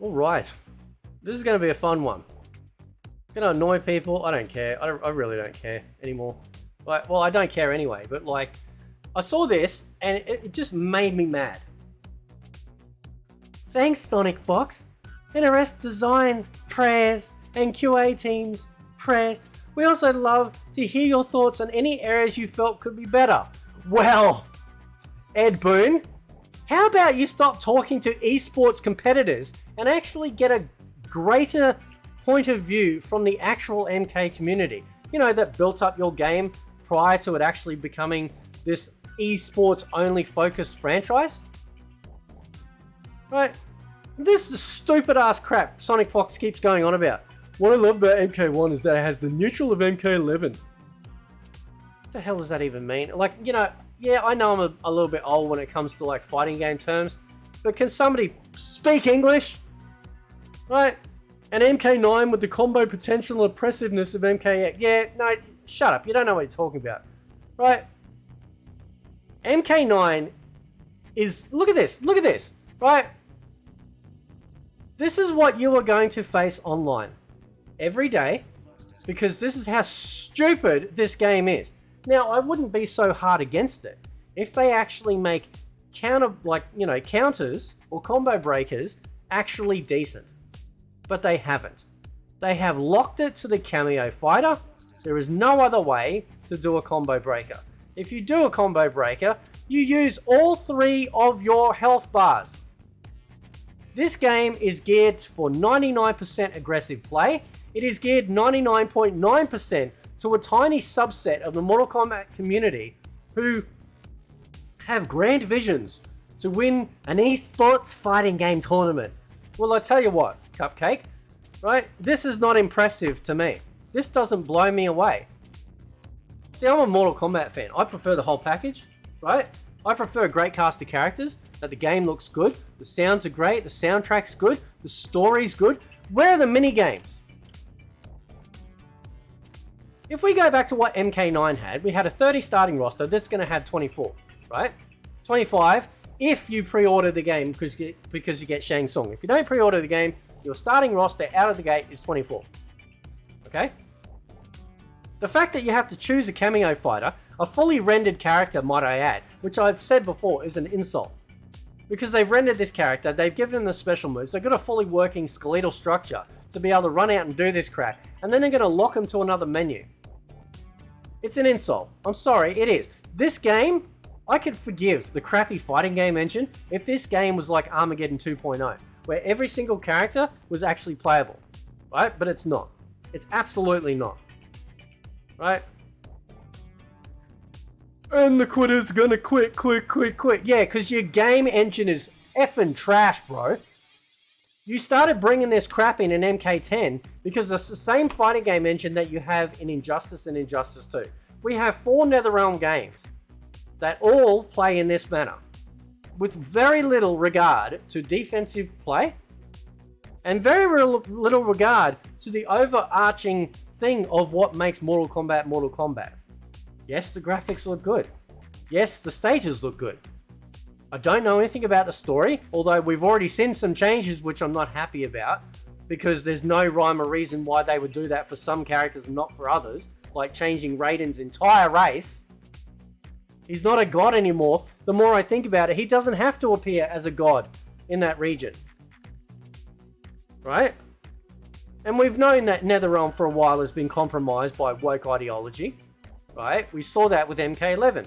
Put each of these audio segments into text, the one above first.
Alright. This is going to be a fun one. It's going to annoy people. I don't care. I really don't care anymore. Like, well, I don't care anyway, but like, I saw this and it just made me mad. Thanks, Sonic Fox. NRS design prayers and QA teams prayers. We also love to hear your thoughts on any areas you felt could be better. Well, Ed Boon, how about you stop talking to esports competitors and actually get a greater point of view from the actual MK community? You know, that built up your game prior to it actually becoming this esports only focused franchise. Right? This is the stupid ass crap Sonic Fox keeps going on about. What I love about MK1 is that it has the neutral of MK11. What the hell does that even mean? Like, you know, yeah, I know I'm a little bit old when it comes to like fighting game terms, but can somebody speak English? Right? An MK9 with the combo potential and oppressiveness of MK8. Yeah, no, shut up. You don't know what you're talking about. Right? MK9 is, look at this, right? This is what you are going to face online every day, because this is how stupid this game is. Now, I wouldn't be so hard against it if they actually make counters or combo breakers actually decent. But they haven't. They have locked it to the Kameo fighter. There is no other way to do a combo breaker. If you do a combo breaker, you use all 3 of your health bars. This game is geared for 99% aggressive play. It is geared 99.9% to a tiny subset of the Mortal Kombat community who have grand visions to win an esports fighting game tournament. Well, I tell you what, Cupcake, right? This is not impressive to me. This doesn't blow me away. See, I'm a Mortal Kombat fan. I prefer the whole package, right? I prefer a great cast of characters, that the game looks good, the sounds are great, the soundtrack's good, the story's good. Where are the mini games? If we go back to what MK9 had, we had a 30 starting roster that's going to have 24, right? 25 if you pre-order the game because you get Shang Tsung. If you don't pre-order the game, your starting roster out of the gate is 24. Okay? The fact that you have to choose a Kameo fighter, a fully rendered character, might I add, which I've said before is an insult. Because they've rendered this character, they've given them the special moves, they've got a fully working skeletal structure to be able to run out and do this crap, and then they're going to lock them to another menu. It's an insult. I'm sorry, it is. This game, I could forgive the crappy fighting game engine if this game was like Armageddon 2.0, where every single character was actually playable, right? But it's not. It's absolutely not. Right? And the quitter's gonna quit. Yeah, because your game engine is effing trash, bro. You started bringing this crap in MK10 because it's the same fighting game engine that you have in Injustice and Injustice 2. We have 4 NetherRealm games that all play in this manner, with very little regard to defensive play and very little regard to the overarching thing of what makes Mortal Kombat Mortal Kombat. Yes, the graphics look good. Yes, the stages look good. I don't know anything about the story, although we've already seen some changes which I'm not happy about, because there's no rhyme or reason why they would do that for some characters and not for others, like changing Raiden's entire race. He's not a god anymore. The more I think about it, he doesn't have to appear as a god in that region. Right? And we've known that NetherRealm for a while has been compromised by woke ideology. Right? We saw that with MK11.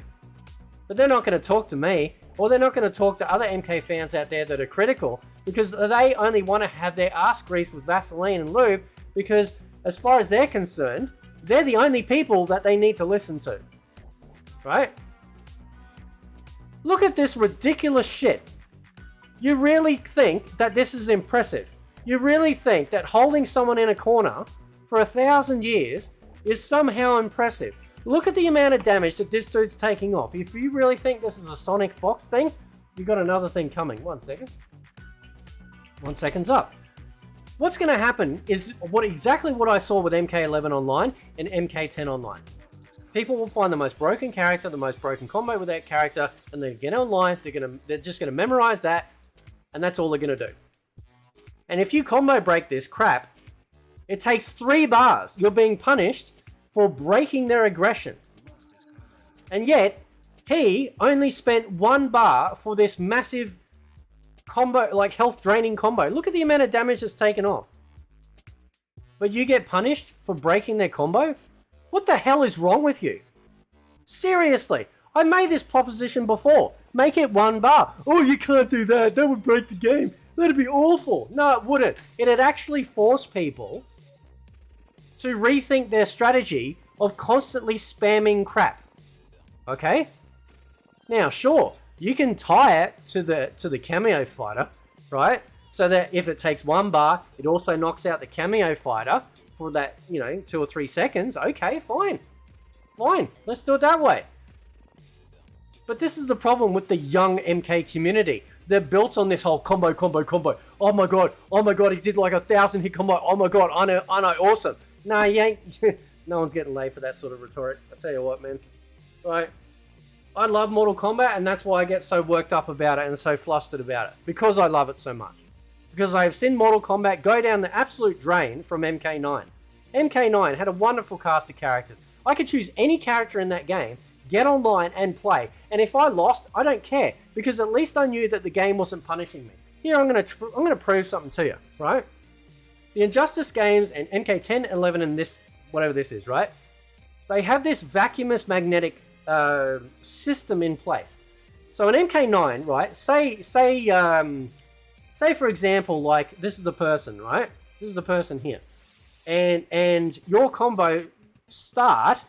But they're not going to talk to me, or they're not going to talk to other MK fans out there that are critical, because they only want to have their ass greased with Vaseline and lube, because as far as they're concerned, they're the only people that they need to listen to. Right? Look at this ridiculous shit. You really think that this is impressive? You really think that holding someone in a corner for 1,000 years is somehow impressive? Look at the amount of damage that this dude's taking off. If you really think this is a Sonic Fox thing, you've got another thing coming. 1 second. 1 second's up. What's going to happen is exactly what I saw with MK11 online and MK10 online. People will find the most broken character, the most broken combo with that character, and they get online, they're just going to memorize that, and that's all they're going to do. And if you combo break this crap, it takes 3 bars. You're being punished for breaking their aggression. And yet, he only spent 1 bar for this massive combo, like health draining combo. Look at the amount of damage that's taken off. But you get punished for breaking their combo? What the hell is wrong with you? Seriously, I made this proposition before. Make it 1 bar. Oh, you can't do that. That would break the game. That'd be awful. No, it wouldn't. It'd actually force people to rethink their strategy of constantly spamming crap. Okay? Now, sure, you can tie it to the Kameo fighter, right? So that if it takes 1 bar, it also knocks out the Kameo fighter for that, 2 or 3 seconds. Okay, fine. Fine, let's do it that way. But this is the problem with the young MK community. They're built on this whole combo. Oh my god, he did like 1,000 hit combo. Oh my god, I know, awesome. Nah, you ain't. No one's getting laid for that sort of rhetoric. I tell you what, man. Right. I love Mortal Kombat, and that's why I get so worked up about it and so flustered about it. Because I love it so much. Because I have seen Mortal Kombat go down the absolute drain from MK9. MK9 had a wonderful cast of characters. I could choose any character in that game, get online and play. And if I lost, I don't care. Because at least I knew that the game wasn't punishing me. Here, I'm gonna prove something to you, right? The Injustice games and MK10, 11, and this, whatever this is, right? They have this vacuumous magnetic system in place. So in MK9, right? Say for example, like this is the person, right? This is the person here, and your combo start,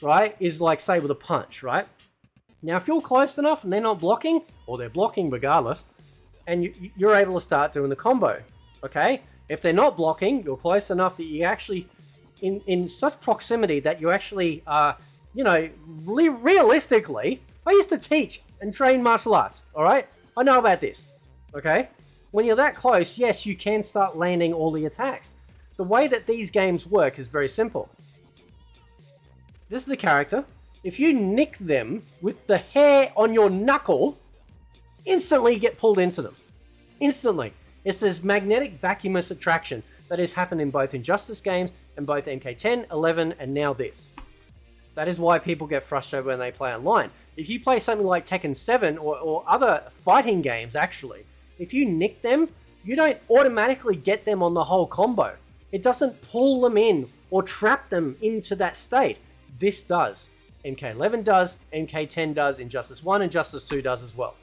right, is like say with a punch, right? Now if you're close enough and they're not blocking, or they're blocking regardless, and you're able to start doing the combo, okay? If they're not blocking, you're close enough that you actually, in such proximity that you actually, realistically, I used to teach and train martial arts, all right? I know about this, okay? When you're that close, yes, you can start landing all the attacks. The way that these games work is very simple. This is the character. If you nick them with the hair on your knuckle, instantly you get pulled into them. Instantly. It's this magnetic vacuumous attraction that has happened in both Injustice games and both MK10, 11, and now this. That is why people get frustrated when they play online. If you play something like Tekken 7 or other fighting games, actually, if you nick them, you don't automatically get them on the whole combo. It doesn't pull them in or trap them into that state. This does. MK11 does, MK10 does, Injustice 1 and Injustice 2 does as well.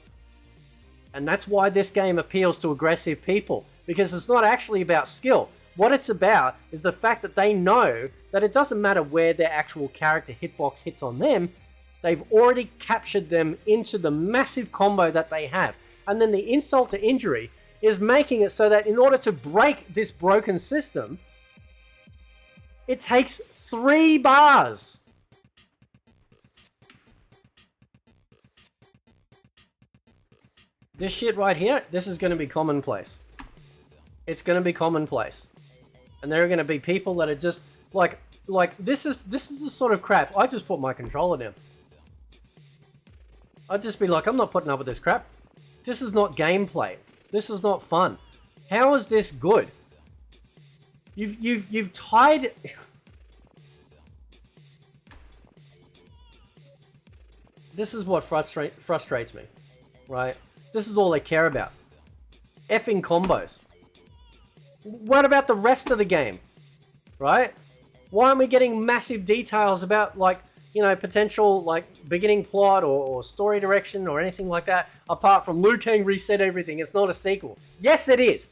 And that's why this game appeals to aggressive people, because it's not actually about skill. What it's about is the fact that they know that it doesn't matter where their actual character hitbox hits on them, they've already captured them into the massive combo that they have. And then the insult to injury is making it so that in order to break this broken system, it takes 3 bars. This shit right here, this is going to be commonplace. It's going to be commonplace. And there are going to be people that are just like this is the sort of crap. I just put my controller down. I'd just be like, I'm not putting up with this crap. This is not gameplay. This is not fun. How is this good? You've tied. This is what frustrates me, right? This is all they care about. Effing combos. What about the rest of the game? Right? Why aren't we getting massive details about, like, potential, like, beginning plot or story direction or anything like that, apart from Liu Kang reset everything? It's not a sequel. Yes, it is.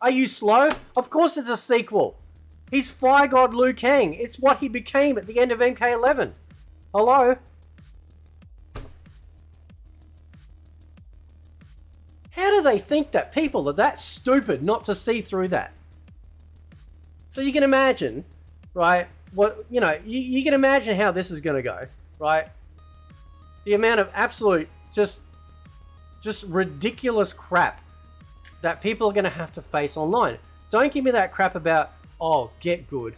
Are you slow? Of course it's a sequel. He's Fire God Liu Kang. It's what he became at the end of MK11. Hello? How do they think that people are that stupid not to see through that? So you can imagine, right, you can imagine how this is going to go, right? The amount of absolute, just ridiculous crap that people are going to have to face online. Don't give me that crap about, oh, get good.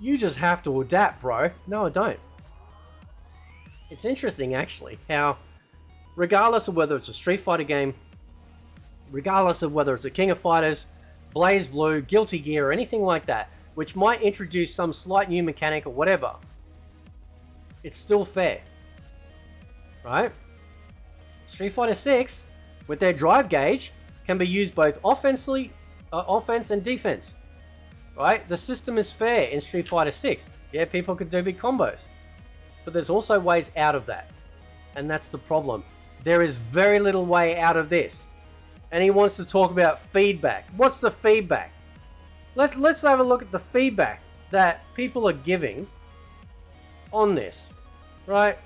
You just have to adapt, bro. No, I don't. It's interesting, actually, how regardless of whether it's a Street Fighter game regardless of whether it's a King of Fighters, Blaze Blue, Guilty Gear, or anything like that, which might introduce some slight new mechanic or whatever, it's still fair, right? Street Fighter 6, with their drive gauge, can be used both offense and defense, right? The system is fair in Street Fighter 6. Yeah, people could do big combos, but there's also ways out of that, and that's the problem. There is very little way out of this, and he wants to talk about feedback. What's the feedback? Let's have a look at the feedback that people are giving on this, right?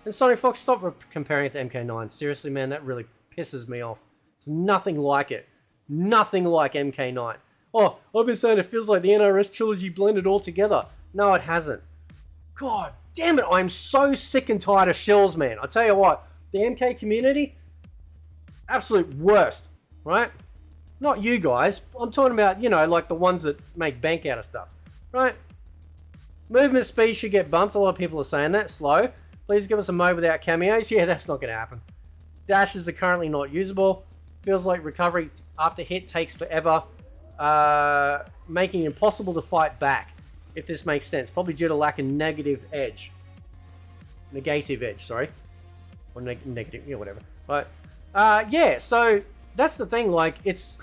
And Sonic Fox, stop comparing it to MK9. Seriously, man, that really pisses me off. It's nothing like it. Nothing like MK9. Oh, I've been saying it feels like the NRS trilogy blended all together. No, it hasn't. God damn it, I'm so sick and tired of shells, man. I tell you what, the MK community, absolute worst, right? Not you guys. I'm talking about, you know, like the ones that make bank out of stuff, right? Movement speed should get bumped. A lot of people are saying that. Slow. Please give us a mode without cameos. Yeah, that's not going to happen. Dashes are currently not usable. Feels like recovery after hit takes forever, making it impossible to fight back, if this makes sense. Probably due to lack of negative edge. Negative edge, sorry. Or negative, yeah, whatever. But, yeah, so that's the thing, like, it's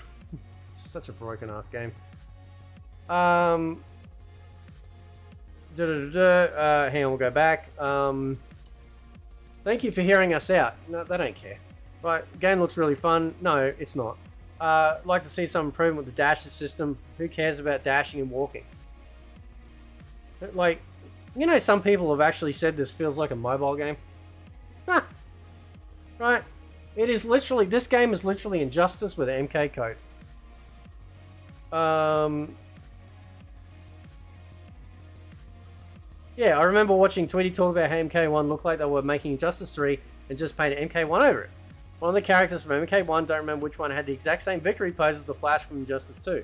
such a broken-ass game. Hang on, we'll go back. Thank you for hearing us out. No, they don't care. Right, game looks really fun. No, it's not. Like to see some improvement with the dashes system. Who cares about dashing and walking? Like, you know, some people have actually said this feels like a mobile game. Huh. Right? It is literally, this game is literally Injustice with an MK code. Yeah, I remember watching Tweety talk about how MK1 looked like they were making Injustice 3 and just painted MK1 over it. One of the characters from MK1, don't remember which one, had the exact same victory pose as the Flash from Injustice 2.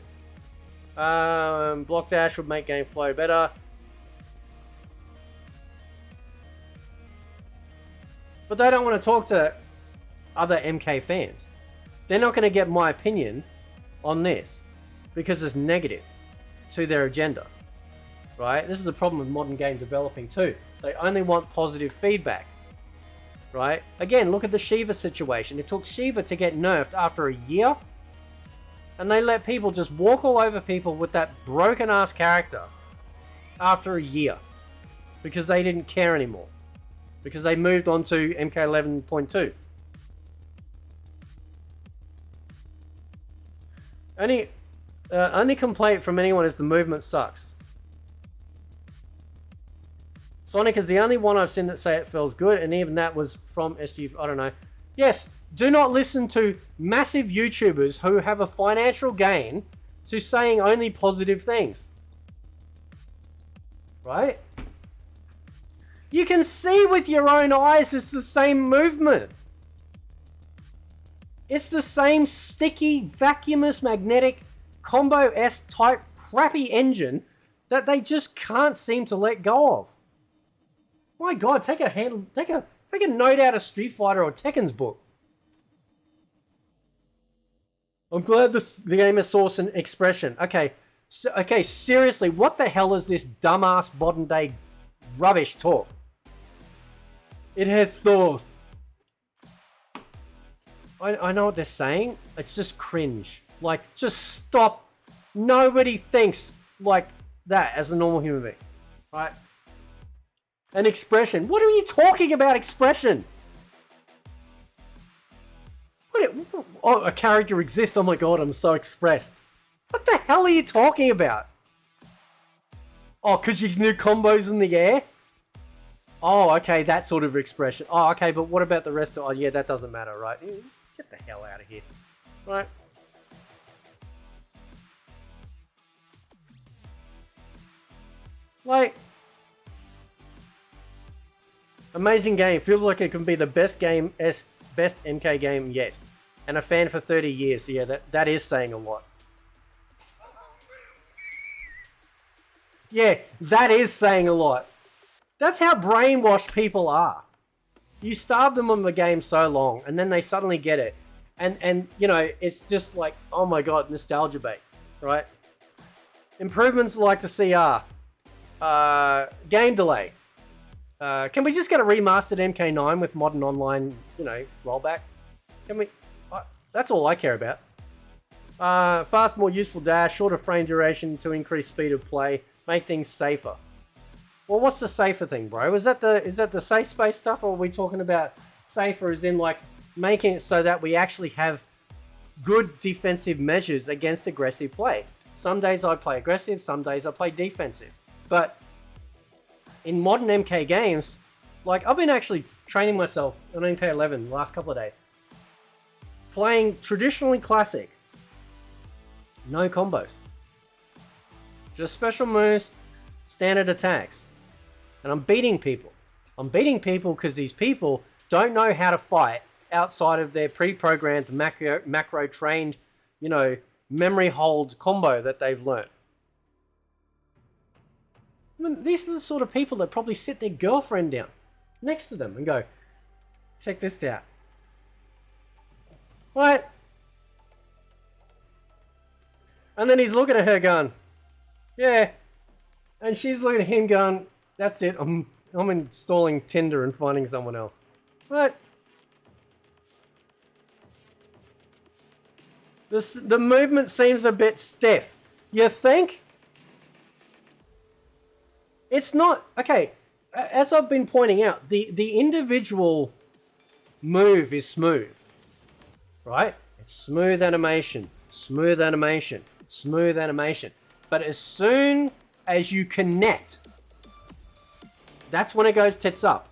Block dash would make game flow better. But they don't want to talk to other MK fans. They're not going to get my opinion on this because it's negative to their agenda. Right? This is a problem with modern game developing too. They only want positive feedback. Right? Again, look at the Shiva situation. It took Shiva to get nerfed after a year. And they let people just walk all over people with that broken ass character after a year. Because they didn't care anymore. Because they moved on to MK11.2. Only complaint from anyone is the movement sucks. Sonic is the only one I've seen that say it feels good, and even that was from SG, I don't know. Yes, do not listen to massive YouTubers who have a financial gain to saying only positive things. Right? You can see with your own eyes it's the same movement. It's the same sticky, vacuumous, magnetic, Combo-S type crappy engine that they just can't seem to let go of. My God, take a note out of Street Fighter or Tekken's book. I'm glad the game has source and expression. Okay, okay, seriously, what the hell is this dumbass modern day rubbish talk? It has source. I know what they're saying. It's just cringe. Like, just stop. Nobody thinks like that as a normal human being, right? An expression. What are you talking about, expression? Oh, a character exists. Oh my God, I'm so expressed. What the hell are you talking about? Oh, because you knew combos in the air? Oh, okay, that sort of expression. Oh, okay, but what about the rest of... Oh, yeah, that doesn't matter, right? Get the hell out of here. Right? Like... Amazing game. Feels like it can be the best MK game yet. And a fan for 30 years. Yeah, that is saying a lot. Yeah, that is saying a lot. That's how brainwashed people are. You starve them on the game so long, and then they suddenly get it. And you know, it's just like, oh my god, nostalgia bait, right? Improvements I'd like to see are game delay. Can we just get a remastered MK9 with modern online, you know, rollback? Can we? That's all I care about. Fast, more useful dash, shorter frame duration to increase speed of play, make things safer. Well, what's the safer thing, bro? Is that the safe space stuff, or are we talking about safer as in like making it so that we actually have good defensive measures against aggressive play? Some days I play aggressive, some days I play defensive. But in modern MK games, like I've been actually training myself on MK11 the last couple of days. Playing traditionally classic. No combos. Just special moves, standard attacks. And I'm beating people. I'm beating people because these people don't know how to fight outside of their pre-programmed macro trained, you know, memory hold combo that they've learned. I mean, these are the sort of people that probably sit their girlfriend down next to them and go, check this out. What? And then he's looking at her going, yeah. And she's looking at him going, that's it. I'm installing Tinder and finding someone else. What? The movement seems a bit stiff. You think? It's not. Okay, as I've been pointing out, the individual move is smooth. Right? It's smooth animation, smooth animation, smooth animation. But as soon as you connect, that's when it goes tits up.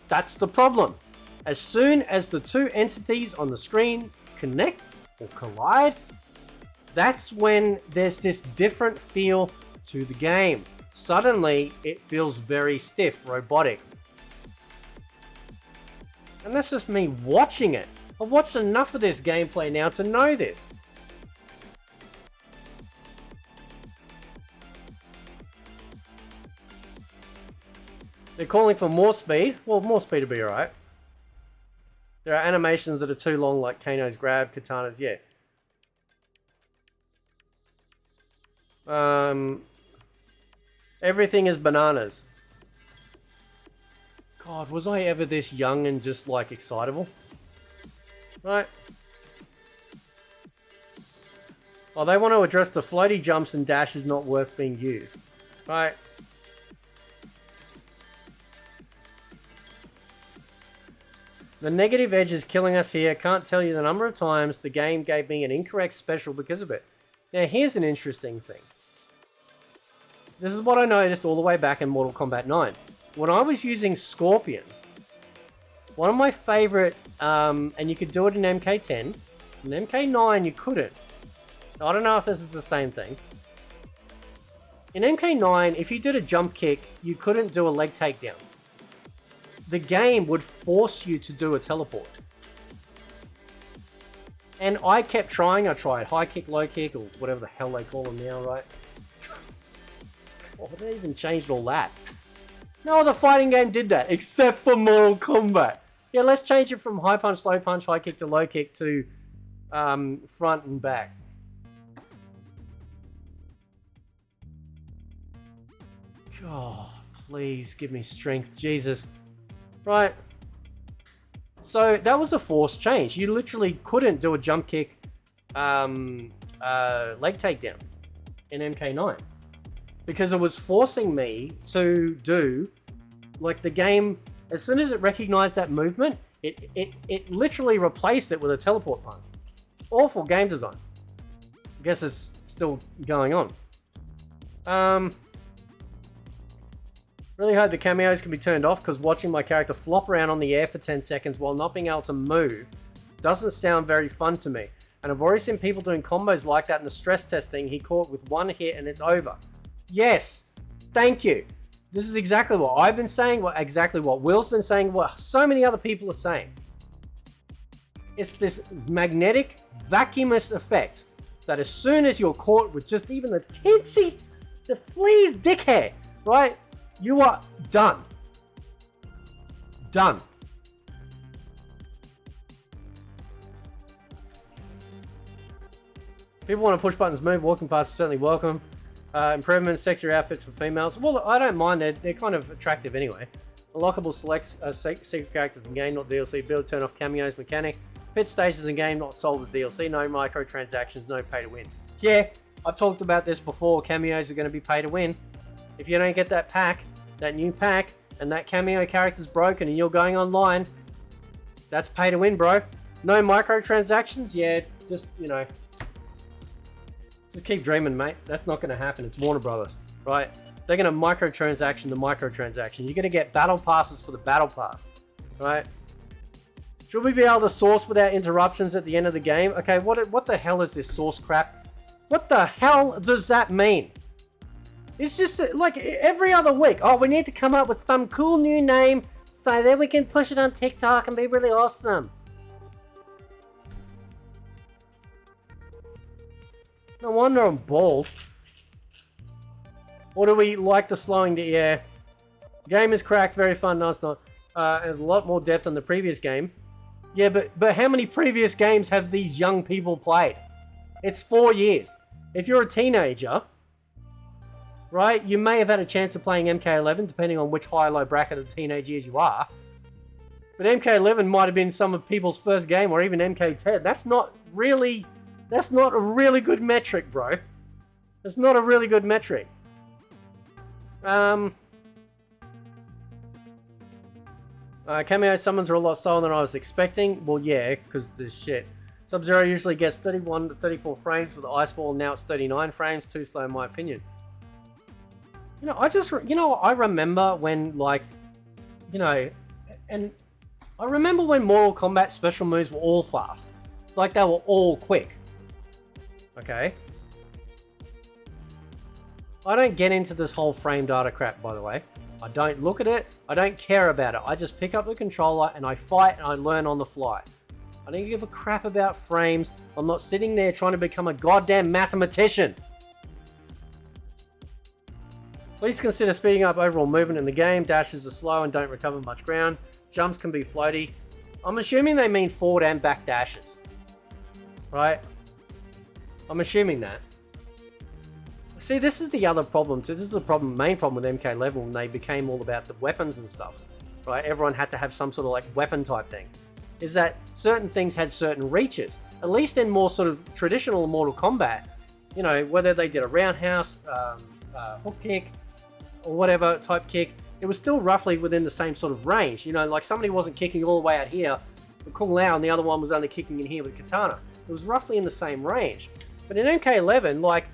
That's the problem. As soon as the two entities on the screen connect or collide, that's when there's this different feel to the game. Suddenly, it feels very stiff, robotic. And that's just me watching it. I've watched enough of this gameplay now to know this. They're calling for more speed. Well, more speed will be alright. There are animations that are too long, like Kano's grab, Katana's, yeah. Everything is bananas. God, was I ever this young and just like excitable? Right. Oh, they want to address the floaty jumps and dashes not worth being used. Right. The negative edge is killing us here. Can't tell you the number of times the game gave me an incorrect special because of it. Now, here's an interesting thing. This is what I noticed all the way back in Mortal Kombat 9. When I was using Scorpion, one of my favorite, and you could do it in MK10, in MK9 you couldn't. I don't know if this is the same thing. In MK9, if you did a jump kick, you couldn't do a leg takedown. The game would force you to do a teleport. And I kept trying. I tried high kick, low kick, or whatever the hell they call them now, right? Oh, they even changed all that. No other fighting game did that, except for Mortal Kombat. Yeah, let's change it from high punch, slow punch, high kick to low kick to front and back. God, please give me strength, Jesus. Right. So that was a forced change. You literally couldn't do a jump kick, leg takedown in MK9 because it was forcing me to do, like, the game. As soon as it recognized that movement, it literally replaced it with a teleport punch. Awful game design. I guess it's still going on. Really hope the cameos can be turned off because watching my character flop around on the air for 10 seconds while not being able to move doesn't sound very fun to me. And I've already seen people doing combos like that in the stress testing. He caught with one hit and it's over. Yes, thank you. This is exactly what I've been saying, exactly what Will's been saying, what so many other people are saying. It's this magnetic, vacuumous effect that as soon as you're caught with just even the flea's dick hair, right? You are done. Done. People want to push buttons move. Walking past is certainly welcome. Improvements, sexier outfits for females. Well, I don't mind. They're kind of attractive anyway. Unlockable selects secret characters in game, not DLC. Build, turn off cameos mechanic. Pit stations in game, not sold as DLC. No microtransactions, no pay to win. Yeah, I've talked about this before. Cameos are going to be pay to win. If you don't get that pack, that new pack, and that cameo character's broken and you're going online, that's pay to win, bro. No microtransactions? Yeah, just, you know, just keep dreaming, mate. That's not going to happen. It's Warner Brothers, right? They're going to microtransaction the microtransaction. You're going to get battle passes for the battle pass, right? Should we be able to source without interruptions at the end of the game? Okay, what the hell is this source crap? What the hell does that mean? It's just like every other week. Oh, we need to come up with some cool new name so then we can push it on TikTok and be really awesome. No wonder I'm bald. Or do we like the slowing the air? Game is cracked, very fun. No, it's not. There's a lot more depth than the previous game. Yeah, but how many previous games have these young people played? It's 4 years. If you're a teenager, right, you may have had a chance of playing MK11, depending on which high or low bracket of teenage years you are. But MK11 might have been some of people's first game, or even MK10. That's not a really good metric, bro. That's not a really good metric. Cameo summons are a lot slower than I was expecting. Well, yeah, because there's shit. Sub-Zero usually gets 31 to 34 frames with the Ice Ball. Now it's 39 frames. Too slow in my opinion. You know, I remember when, like, you know, and I remember when Mortal Kombat special moves were all fast. Like, they were all quick. Okay? I don't get into this whole frame data crap, by the way. I don't look at it. I don't care about it. I just pick up the controller and I fight and I learn on the fly. I don't give a crap about frames. I'm not sitting there trying to become a goddamn mathematician. Please consider speeding up overall movement in the game. Dashes are slow and don't recover much ground. Jumps can be floaty. I'm assuming they mean forward and back dashes. Right? I'm assuming that. See, this is the other problem too. This is the main problem with MK11 when they became all about the weapons and stuff. Right? Everyone had to have some sort of like weapon type thing. Is that certain things had certain reaches. At least in more sort of traditional Mortal Kombat, you know, whether they did a roundhouse, hook kick, or whatever type kick, it was still roughly within the same sort of range. You know, like somebody wasn't kicking all the way out here with Kung Lao and the other one was only kicking in here with Katana. It was roughly in the same range. But in MK11, like,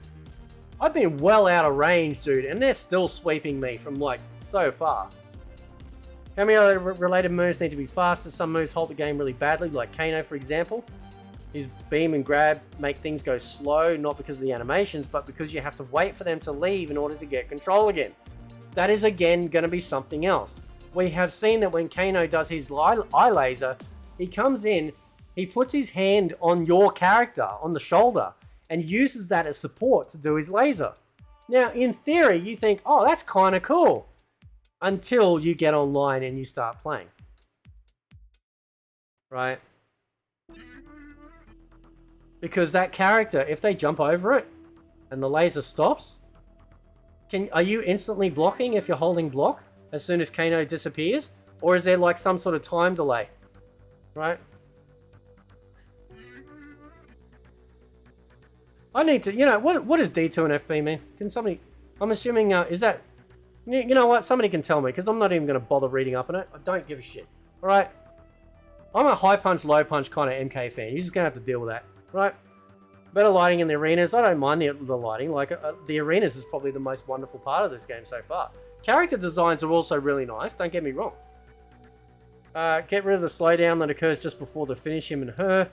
I've been well out of range, dude, and they're still sweeping me from, like, so far. Cameo-related moves need to be faster. Some moves halt the game really badly, like Kano, for example. His beam and grab make things go slow, not because of the animations, but because you have to wait for them to leave in order to get control again. That is, again, going to be something else. We have seen that when Kano does his eye laser, he comes in, he puts his hand on your character, on the shoulder, and uses that as support to do his laser. Now, in theory, you think, oh, that's kind of cool. Until you get online and you start playing. Right? Because that character, if they jump over it and the laser stops, are you instantly blocking if you're holding block as soon as Kano disappears? Or is there like some sort of time delay? Right? I need to, you know, what does D2 and FB mean? Can somebody, I'm assuming, is that, you know what, somebody can tell me, because I'm not even going to bother reading up on it. I don't give a shit. Alright? I'm a high punch, low punch kind of MK fan. You're just going to have to deal with that. Right? Better lighting in the arenas. I don't mind the lighting. Like, the arenas is probably the most wonderful part of this game so far. Character designs are also really nice, don't get me wrong. Get rid of the slowdown that occurs just before the finish him and her.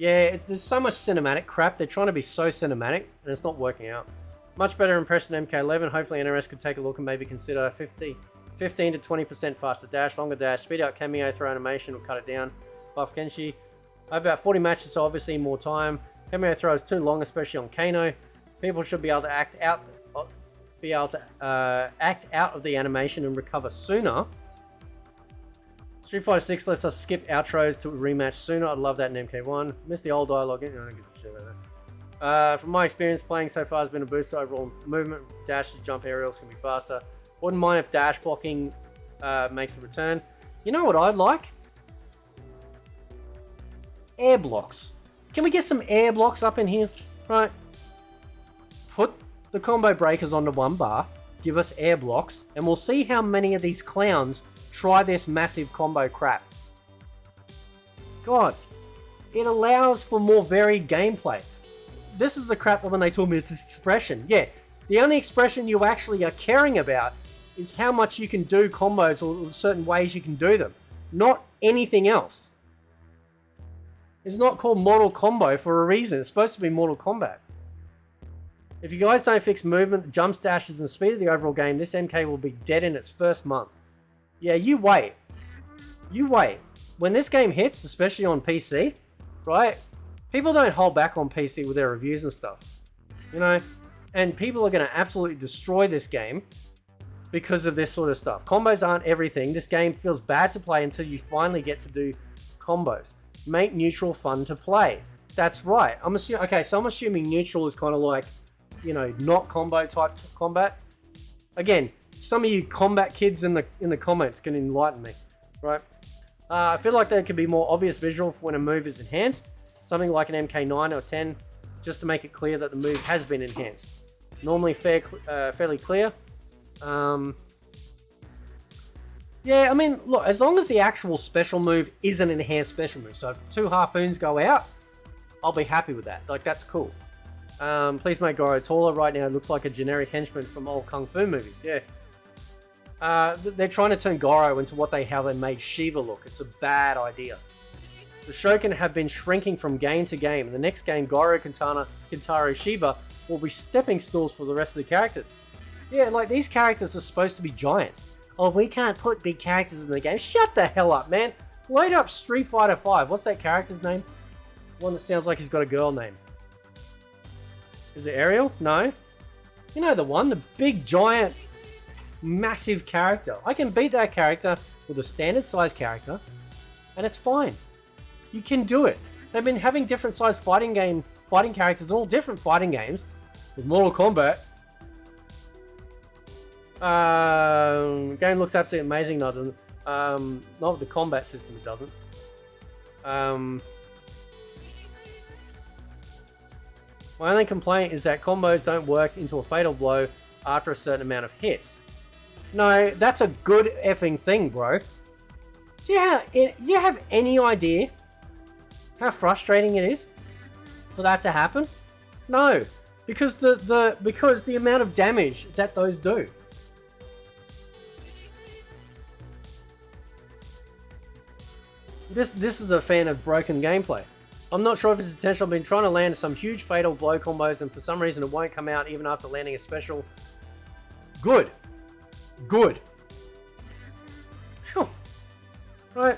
Yeah, there's so much cinematic crap. They're trying to be so cinematic, and it's not working out. Much better impression than MK11. Hopefully NRS could take a look and maybe consider 15 to 20% faster dash, longer dash, speed up cameo through animation or cut it down. Buff Kenshi. I have about 40 matches, so obviously more time. Cameo throw is too long, especially on Kano. People should be able to act out of the animation and recover sooner. Street Fighter 6 lets us skip outros to a rematch sooner. I'd love that in MK1. Missed the old dialogue. I don't give a shit about that. From my experience playing so far, has been a boost to overall movement. Dashes, jump, aerials can be faster. Wouldn't mind if dash blocking makes a return. You know what I'd like? Air blocks. Can we get some air blocks up in here? Right. Put the combo breakers onto one bar. Give us air blocks. And we'll see how many of these clowns try this massive combo crap. God. It allows for more varied gameplay. This is the crap that when they told me it's expression. Yeah. The only expression you actually are caring about is how much you can do combos or certain ways you can do them. Not anything else. It's not called Mortal Combo for a reason. It's supposed to be Mortal Kombat. If you guys don't fix movement, jumps, dashes, and speed of the overall game, this MK will be dead in its first month. Yeah, you wait. You wait. When this game hits, especially on PC, right? People don't hold back on PC with their reviews and stuff. You know? And people are going to absolutely destroy this game because of this sort of stuff. Combos aren't everything. This game feels bad to play until you finally get to do combos. Make neutral fun to play. That's right. I'm assuming neutral is kind of like, you know, not combo type combat. Again, some of you combat kids in the comments can enlighten me, right? I feel like there could be more obvious visual for when a move is enhanced. Something like an MK9 or 10, just to make it clear that the move has been enhanced. Normally fairly clear. Yeah, I mean, look, as long as the actual special move is an enhanced special move. So if 2 harpoons go out, I'll be happy with that. Like, that's cool. Please make Goro taller. Right now it looks like a generic henchman from old Kung Fu movies. Yeah. They're trying to turn Goro into how they made Shiva look. It's a bad idea. The Shogun have been shrinking from game to game. In the next game, Goro, Kintaro, Shiva will be stepping stools for the rest of the characters. Yeah, like, these characters are supposed to be giants. Oh, we can't put big characters in the game. Shut the hell up, man. Load up Street Fighter 5. What's that character's name? One that sounds like he's got a girl name. Is it Ariel? No. You know the one, the big, giant, massive character. I can beat that character with a standard size character, and it's fine. You can do it. They've been having different size fighting characters in all different fighting games. With Mortal Kombat. Game looks absolutely amazing. Not with the combat system, it doesn't. My only complaint is that combos don't work into a fatal blow after a certain amount of hits. No, that's a good effing thing, bro. Do you have any idea how frustrating it is for that to happen? No, because the amount of damage that those do. This is a fan of broken gameplay. I'm not sure if it's intentional. I've been trying to land some huge fatal blow combos and for some reason it won't come out even after landing a special. Good. Good. Phew. Right.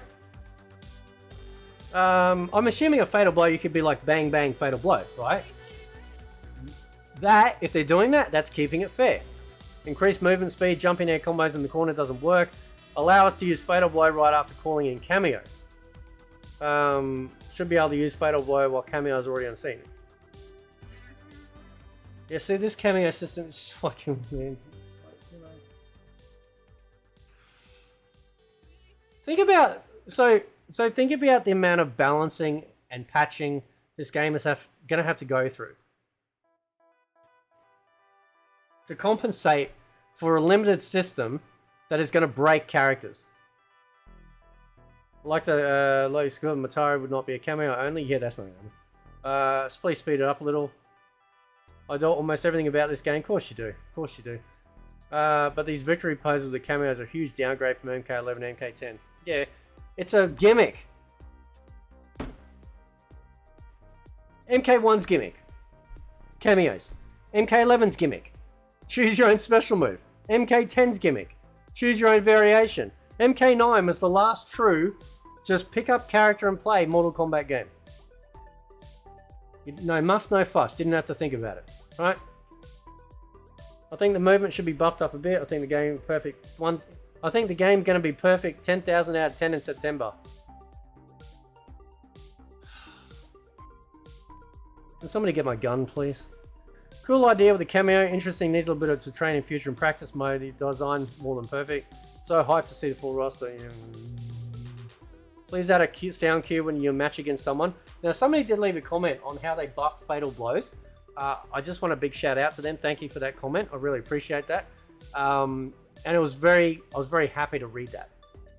I'm assuming a fatal blow, you could be like bang bang fatal blow, right? That, if they're doing that, that's keeping it fair. Increased movement speed, jumping air combos in the corner doesn't work. Allow us to use fatal blow right after calling in Kameo. Should be able to use fatal blow while Kameo is already on scene. Yeah, see, this Kameo system is fucking weird. Think about think about the amount of balancing and patching this game is gonna have to go through to compensate for a limited system that is gonna break characters. Like the low score, Mataro would not be a cameo only. Yeah, that's not good. Please speed it up a little. I know almost everything about this game. Of course you do. Of course you do. But these victory poses with the cameos are a huge downgrade from MK11 and MK10. Yeah, it's a gimmick. MK1's gimmick. Cameos. MK11's gimmick. Choose your own special move. MK10's gimmick. Choose your own variation. MK9 was the last true just pick up character and play Mortal Kombat game. No muss, no fuss. Didn't have to think about it. Right? I think the movement should be buffed up a bit. I think the game perfect. I think the game's going to be perfect. 10,000 out of 10 in September. Can somebody get my gun, please? Cool idea with the Kameo. Interesting. Needs a little bit to train in future and practice mode. The design more than perfect. So hyped to see the full roster. Please add a sound cue when you match against someone. Now, somebody did leave a comment on how they buffed Fatal Blows. I just want a big shout out to them. Thank you for that comment. I really appreciate that. And I was very happy to read that,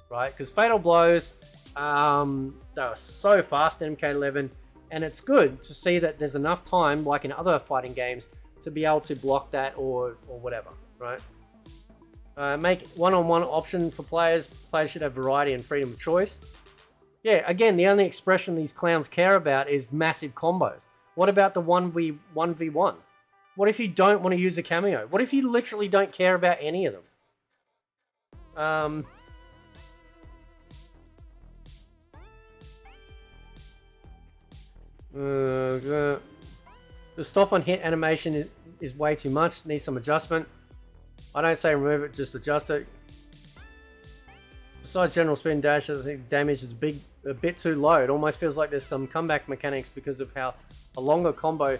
right? Because Fatal Blows, they were so fast in MK11, and it's good to see that there's enough time, like in other fighting games, to be able to block that or whatever, right? Make one-on-one option for players. Players should have variety and freedom of choice. Yeah, again, the only expression these clowns care about is massive combos. What about the 1v1? What if you don't want to use a Kameo? What if you literally don't care about any of them? The stop on hit animation is way too much. Needs some adjustment. I don't say remove it, just adjust it. Besides general spin dash, I think damage is a bit too low. It almost feels like there's some comeback mechanics because of how a longer combo,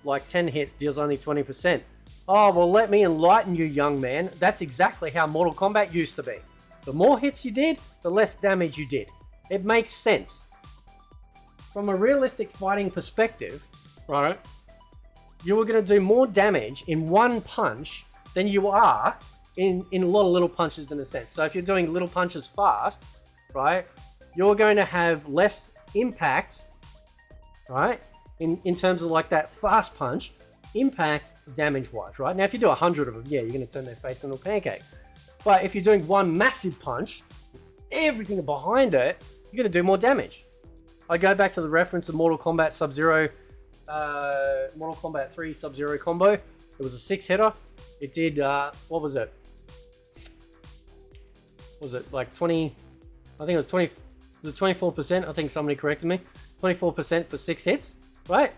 like 10 hits, deals only 20%. Oh, well, let me enlighten you, young man. That's exactly how Mortal Kombat used to be. The more hits you did, the less damage you did. It makes sense. From a realistic fighting perspective, right, you were going to do more damage in one punch than you are in a lot of little punches in a sense. So if you're doing little punches fast, right, you're going to have less impact, right, in terms of like that fast punch, impact damage-wise, right? Now, if you do 100 of them, yeah, you're going to turn their face into a pancake. But if you're doing one massive punch, everything behind it, you're going to do more damage. I go back to the reference of Mortal Kombat Sub-Zero, Mortal Kombat 3 Sub-Zero combo. It was a 6-hitter. It did, what was it? Was it like 20? I think it was 20. Was it 24%? I think somebody corrected me. 24% for 6 hits, right?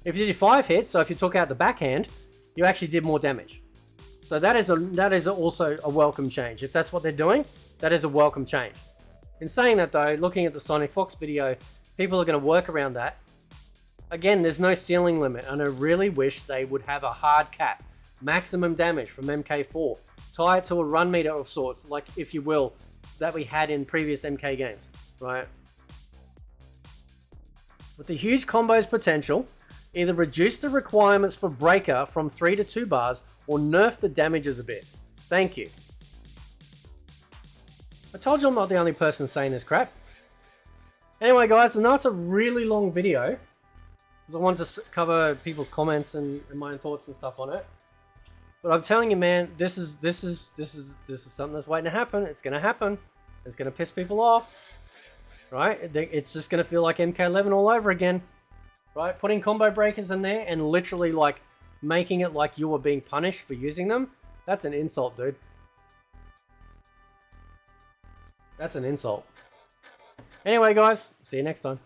If you did 5 hits, so if you took out the backhand, you actually did more damage. So that is also a welcome change. If that's what they're doing, that is a welcome change. In saying that though, looking at the Sonic Fox video, people are going to work around that. Again, there's no ceiling limit, and I really wish they would have a hard cap. Maximum damage from MK4. Tie it to a run meter of sorts, like, if you will, that we had in previous MK games, right? With the huge combos potential, either reduce the requirements for breaker from 3 to 2 bars, or nerf the damages a bit. Thank you. I told you I'm not the only person saying this crap. Anyway, guys, I know it's a really long video, because I wanted to cover people's comments and my own thoughts and stuff on it. But I'm telling you, man, this is something that's waiting to happen. It's going to happen. It's going to piss people off, right? It's just going to feel like MK11 all over again, right? Putting combo breakers in there and literally like making it like you were being punished for using them. That's an insult, dude. That's an insult. Anyway, guys, see you next time.